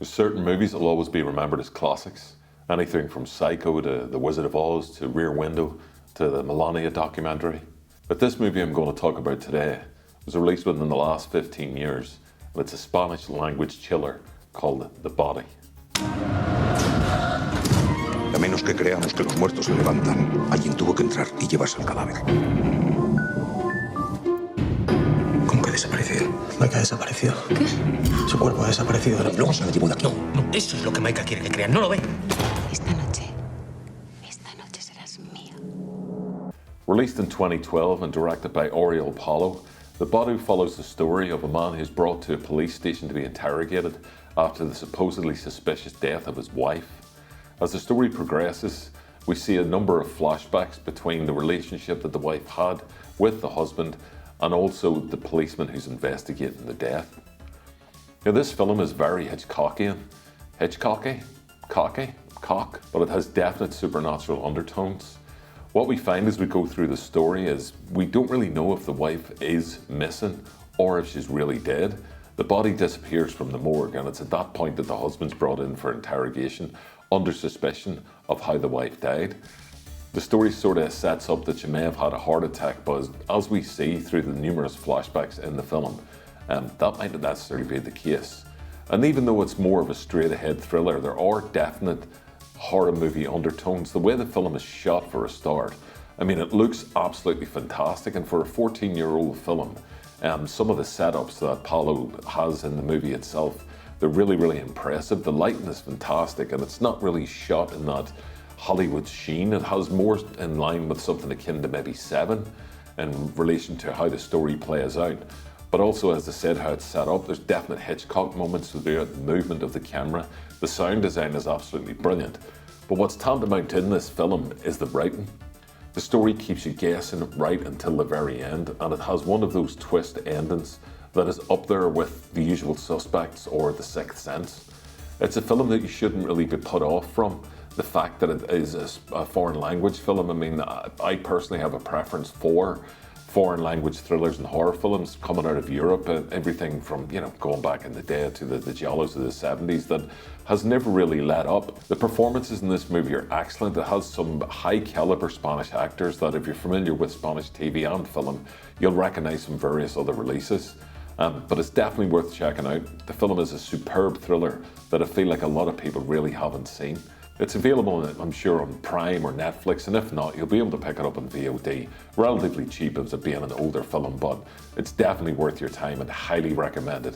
There's certain movies that will always be remembered as classics. Anything from Psycho to The Wizard of Oz to Rear Window to the Melania documentary. But this movie I'm going to talk about today was released within the last 15 years, and it's a Spanish language chiller called The Body. A menos que creamos que los muertos se levantan, alguien tuvo que entrar y llevarse el cadáver. ¿Cómo que ha desaparecido? Maika ha desaparecido. ¿Qué? Su cuerpo ha desaparecido. Luego se lo llevó de aquí. No, eso es lo que Maika quiere que crean. ¿No lo ve? Esta noche serás mía. Released in 2012 and directed by Oriol Paulo, The Body follows the story of a man who's brought to a police station to be interrogated after the supposedly suspicious death of his wife. As the story progresses, we see a number of flashbacks between the relationship that the wife had with the husband and also the policeman who's investigating the death. Now, this film is very Hitchcockian. Cock, but it has definite supernatural undertones. What we find as we go through the story is we don't really know if the wife is missing or if she's really dead. The body disappears from the morgue, and it's at that point that the husband's brought in for interrogation under suspicion of how the wife died. The story sort of sets up that she may have had a heart attack, but as we see through the numerous flashbacks in the film, that might not necessarily be the case. And even though it's more of a straight-ahead thriller, there are definite horror movie undertones. The way the film is shot for a start, I mean, it looks absolutely fantastic, and for a 14-year-old film, some of the setups that Paulo has in the movie itself, they're really, really impressive. The lighting is fantastic, and it's not really shot in that Hollywood sheen. It has more in line with something akin to maybe Seven in relation to how the story plays out. But also, as I said, how it's set up, there's definite Hitchcock moments throughout the movement of the camera. The sound design is absolutely brilliant. But what's tantamount in this film is the writing. The story keeps you guessing right until the very end, and it has one of those twist endings that is up there with The Usual Suspects or The Sixth Sense. It's a film that you shouldn't really be put off from. The fact that it is a foreign language film, I mean, I personally have a preference for foreign language thrillers and horror films coming out of Europe, everything from, going back in the day to the giallos of the 70s that has never really let up. The performances in this movie are excellent. It has some high caliber Spanish actors that if you're familiar with Spanish TV and film, you'll recognize from various other releases. But it's definitely worth checking out. The film is a superb thriller that I feel like a lot of people really haven't seen. It's available, I'm sure, on Prime or Netflix, and if not, you'll be able to pick it up on VOD. Relatively cheap as it being an older film, but it's definitely worth your time and highly recommended.